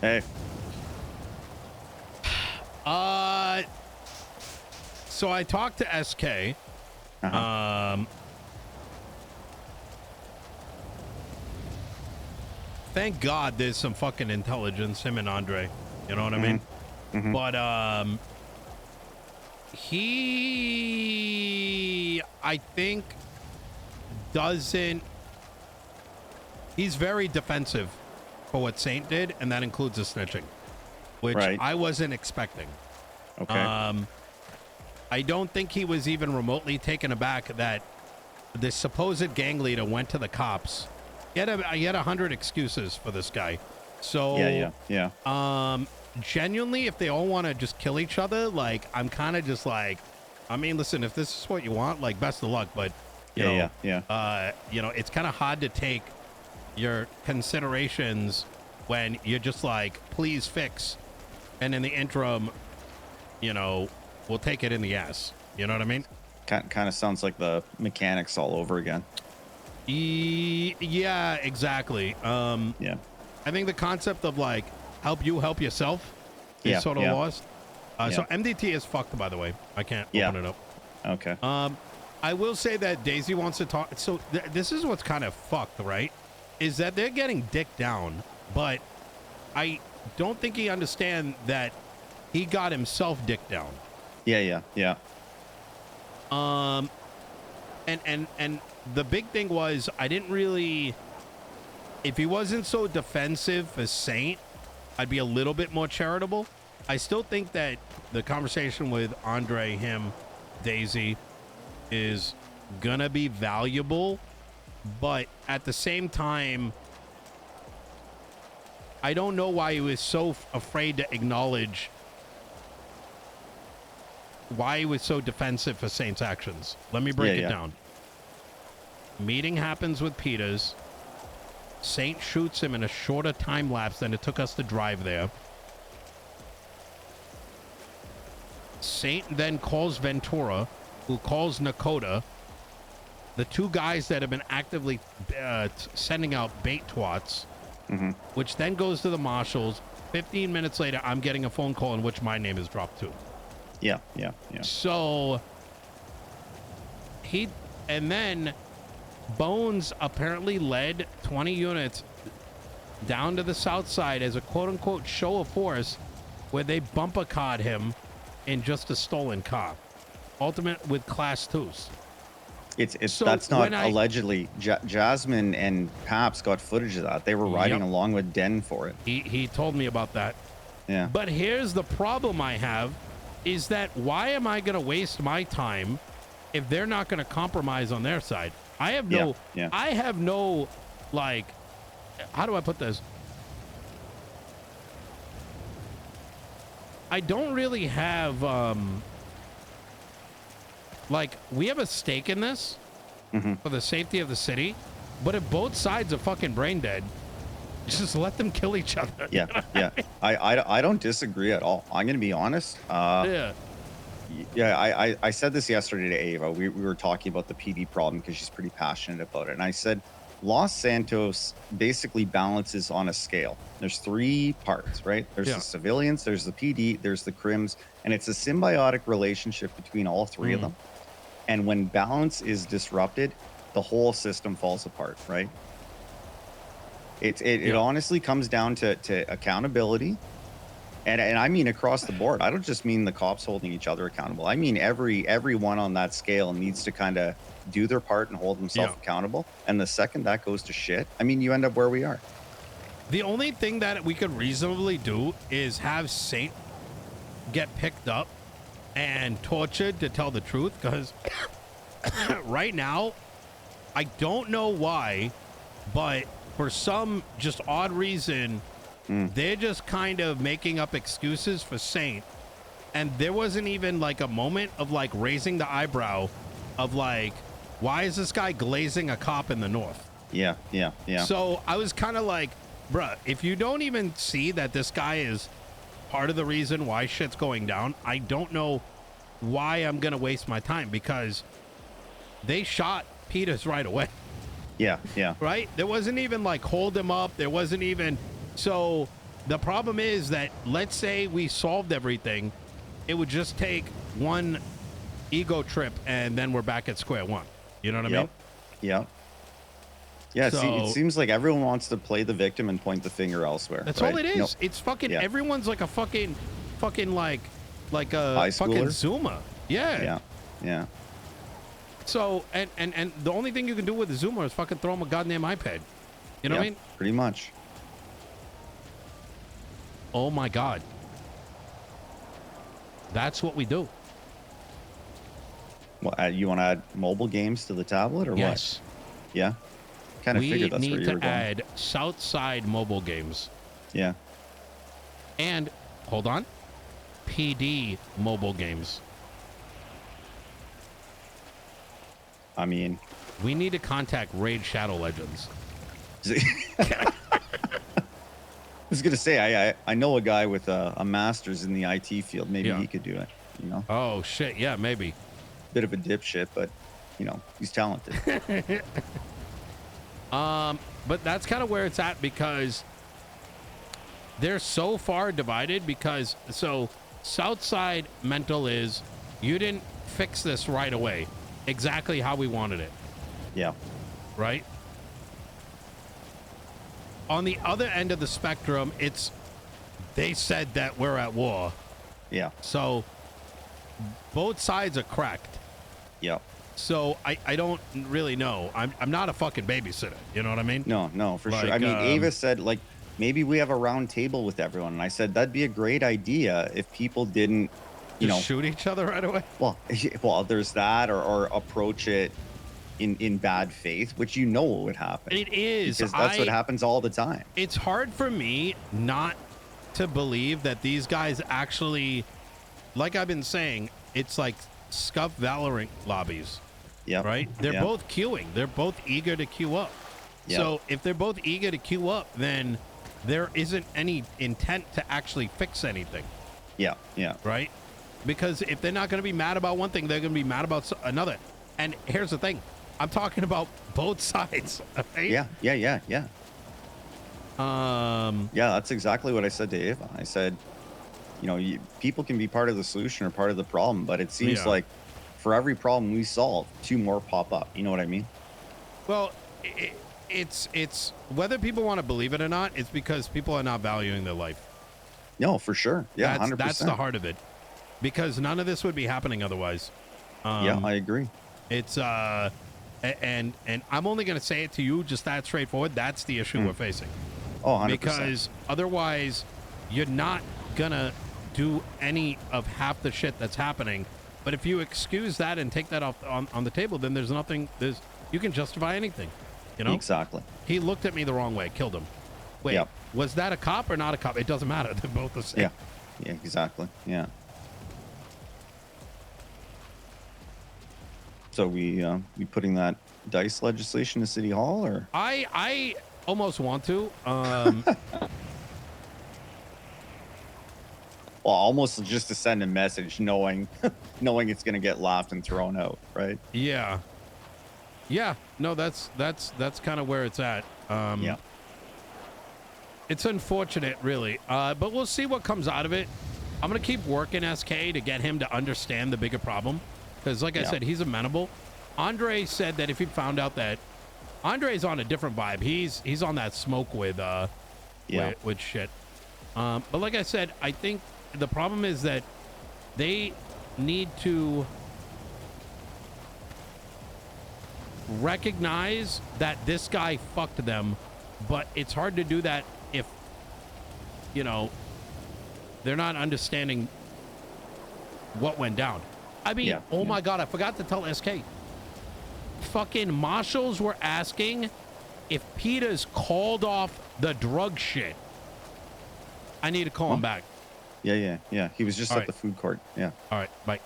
Hey. So I talked to SK. Thank God there's some fucking intelligence, him and Andre. You know what I mean? But he, I think, doesn't. He's very defensive for what Saint did, and that includes the snitching, which I wasn't expecting. Okay. I don't think he was even remotely taken aback that the supposed gang leader went to the cops. He had 100 excuses for this guy. So genuinely, if they all want to just kill each other, like, I'm kind of just like, I mean, listen, if this is what you want, like, best of luck. But you know, it's kind of hard to take your considerations when you're just like, please fix, and in the interim, you know, we'll take it in the ass. You know what I mean? Kind of sounds like the mechanics all over again. Yeah, exactly. I think the concept of like help you help yourself is sort of lost. So MDT is fucked, by the way. I can't open it up. Okay. I will say that Daisy wants to talk. So this is what's kind of fucked, right? Is that they're getting dick down, but I don't think he understand that he got himself dick down. Yeah. And the big thing was, I didn't really, if he wasn't so defensive as Saint, I'd be a little bit more charitable. I still think that the conversation with Andre, him, Daisy is gonna be valuable, but at the same time, I don't know why he was so afraid to acknowledge, why he was so defensive for Saint's actions. Let me break it down. Meeting happens with Peters. Saint shoots him in a shorter time lapse than it took us to drive there. Saint then calls Ventura, who calls Nakota, the two guys that have been actively sending out bait twats, which then goes to the marshals. 15 minutes later, I'm getting a phone call in which my name is dropped too. Yeah. So and then Bones apparently led 20 units down to the south side as a quote-unquote show of force, where they bumper card him in just a stolen car, ultimate with class 2s. So that's not allegedly. Jasmine and Paps got footage of that. They were riding along with Den for it. He told me about that. Yeah. But here's the problem I have, is that why am I going to waste my time if they're not going to compromise on their side? I have no, I have no, like, how do I put this? I don't really have, like, we have a stake in this for the safety of the city, but if both sides are fucking brain dead, just let them kill each other. I don't disagree at all. I'm gonna be honest. I said this yesterday to Ava. We were talking about the PD problem because she's pretty passionate about it, and I said Los Santos basically balances on a scale. There's three parts, right? There's the civilians, there's the PD, there's the crims, and it's a symbiotic relationship between all three of them. And when balance is disrupted, the whole system falls apart, right? It honestly comes down to accountability, and I mean across the board. I don't just mean the cops holding each other accountable. I mean everyone on that scale needs to kind of do their part and hold themselves accountable. And the second that goes to shit, I mean, you end up where we are. The only thing that we could reasonably do is have Saint get picked up and tortured to tell the truth, because right now, I don't know why, but for some just odd reason, they're just kind of making up excuses for Saint. And there wasn't even like a moment of like raising the eyebrow of like, why is this guy glazing a cop in the north? Yeah. So I was kind of like, bruh, if you don't even see that this guy is part of the reason why shit's going down, I don't know why I'm going to waste my time, because they shot Peters right away. Yeah. Right? There wasn't even like hold him up. There wasn't even. So the problem is that, let's say we solved everything, it would just take one ego trip and then we're back at square one. You know what I mean? Yep. Yeah, see, it So- seems like everyone wants to play the victim and point the finger elsewhere. That's right? all it is. You know, It's fucking, Yeah. everyone's like a fucking like a High fucking schooler? Zoomer. Yeah. yeah. So, and the only thing you can do with the Zoomer is fucking throw him a goddamn iPad. You know what I Yep, mean? Pretty much. Oh my God. That's what we do. Well, you want to add mobile games to the tablet or Yes. what? Yeah. Kind of We figured that's where need you were to going. add Southside mobile games. Yeah. And, hold on, PD mobile games. I mean, We need to contact Raid Shadow Legends. I was gonna say I know a guy with a master's in the IT field. Maybe Yeah. he could do it. You know, Oh, shit. Yeah, maybe. bit of a dipshit, but you know he's talented. But that's kind of where it's at because they're so far divided because, so Southside mental is you didn't fix this right away exactly how we wanted it, Yeah. right? On the other end of the spectrum, it's they said that we're at war. Yeah. So both sides are cracked. Yeah. So I don't really know. I'm not a fucking babysitter. You know what I mean? No, for sure. Like, I mean, Ava said like maybe we have a round table with everyone, and I said that'd be a great idea if people didn't, you Just know, shoot each other right away. well, there's that, or approach it in bad faith, which you know would happen. It is. Because that's what happens all the time. It's hard for me not to believe that these guys actually, like I've been saying, it's like scuff Valorant lobbies, Yeah. right? They're Yeah. both queuing. They're both eager to queue up. Yeah. So if they're both eager to queue up, then there isn't any intent to actually fix anything, Yeah. Yeah. right? Because if they're not going to be mad about one thing, they're going to be mad about another. And here's the thing. I'm talking about both sides. Right? Yeah. Yeah. Um, Yeah, that's exactly what I said to Ava. I said, you know, people can be part of the solution or part of the problem, but it seems Yeah. like for every problem we solve, two more pop up. You know what I mean? well, it's whether people want to believe it or not, it's because people are not valuing their life. No, for sure. Yeah, that's, 100%. that's the heart of it. Because none of this would be happening otherwise. Yeah, I agree. It's and I'm only going to say it to you just that straightforward. That's the issue we're facing. Oh, 100%. Because otherwise, you're not gonna do any of half the shit that's happening. But if you excuse that and take that off on the table, then there's nothing. You can justify anything. You know. Exactly. He looked at me the wrong way, killed him. Wait, Yep. was that a cop or not a cop? It doesn't matter. They're both the same. Yeah. Yeah, exactly. Yeah. So we putting that dice legislation to City Hall, or I almost want to. well, almost just to send a message, knowing it's going to get laughed and thrown out, right? Yeah. No, that's kind of where it's at. Yeah. It's unfortunate, really. But we'll see what comes out of it. I'm going to keep working SK to get him to understand the bigger problem. Because, like I Yeah. said, he's amenable. Andre said that if he found out that... Andre's on a different vibe. He's on that smoke with shit. But like I said, I think the problem is that they need to recognize that this guy fucked them, but it's hard to do that if, you know, they're not understanding what went down. I mean, Yeah, oh yeah. my God, I forgot to tell SK. Fucking marshals were asking if Peter's called off the drug shit. I need to call him back. Yeah. He was just All at right. the food court. Yeah. All right, bye.